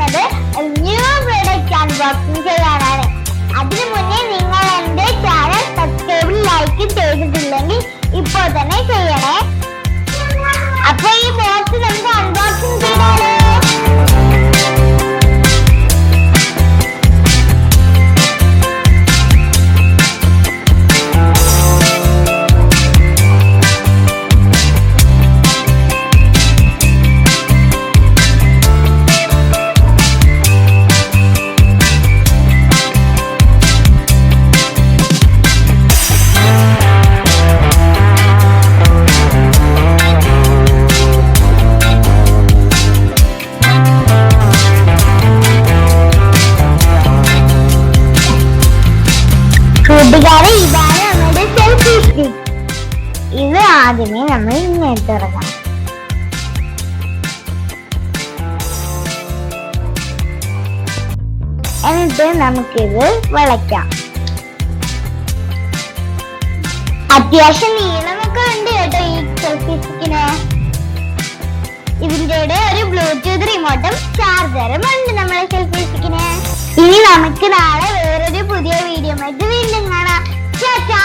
പോകുന്നത് new product unboxing ചെയ്യാനാണ്. അതിനു മുന്നേ നിങ്ങൾ എന്റെ ചാനൽ സബ്സ്ക്രൈബ് ലൈക്ക് ചെയ്തിട്ടില്ലെങ്കിൽ ഇപ്പോൾ തന്നെ ചെയ്യണേ. അപ്പൊ ഈ ബോക്സ് നമുക്ക് അൺബോക്സിംഗ് ചെയ്താലോ? കൂട്ടുകാരെ, ഇതാണ് നമ്മുടെ സെൽഫി സ്റ്റിക്ക്. ഇത് ആദ്യമേ നമ്മൾ ഇങ്ങനെ തുറക്കാം. എന്നിട്ട് നമുക്കിത് വളയ്ക്കാം. അത്യാവശ്യം നീളമൊക്കെ ഉണ്ട് കേട്ടോ ഈ സെൽഫി സ്റ്റിക്കിന്. ഇതിന്റെ ഒരു ബ്ലൂടൂത്ത് റിമോട്ടും ചാർജറും ഉണ്ട് നമ്മളെ സെൽഫി സ്റ്റിക്കിന്. ഇനി നമുക്ക് നാളെ വേറൊരു പുതിയ വീഡിയോ ആയിട്ട് വീണ്ടും കാണാം. ടാറ്റാ.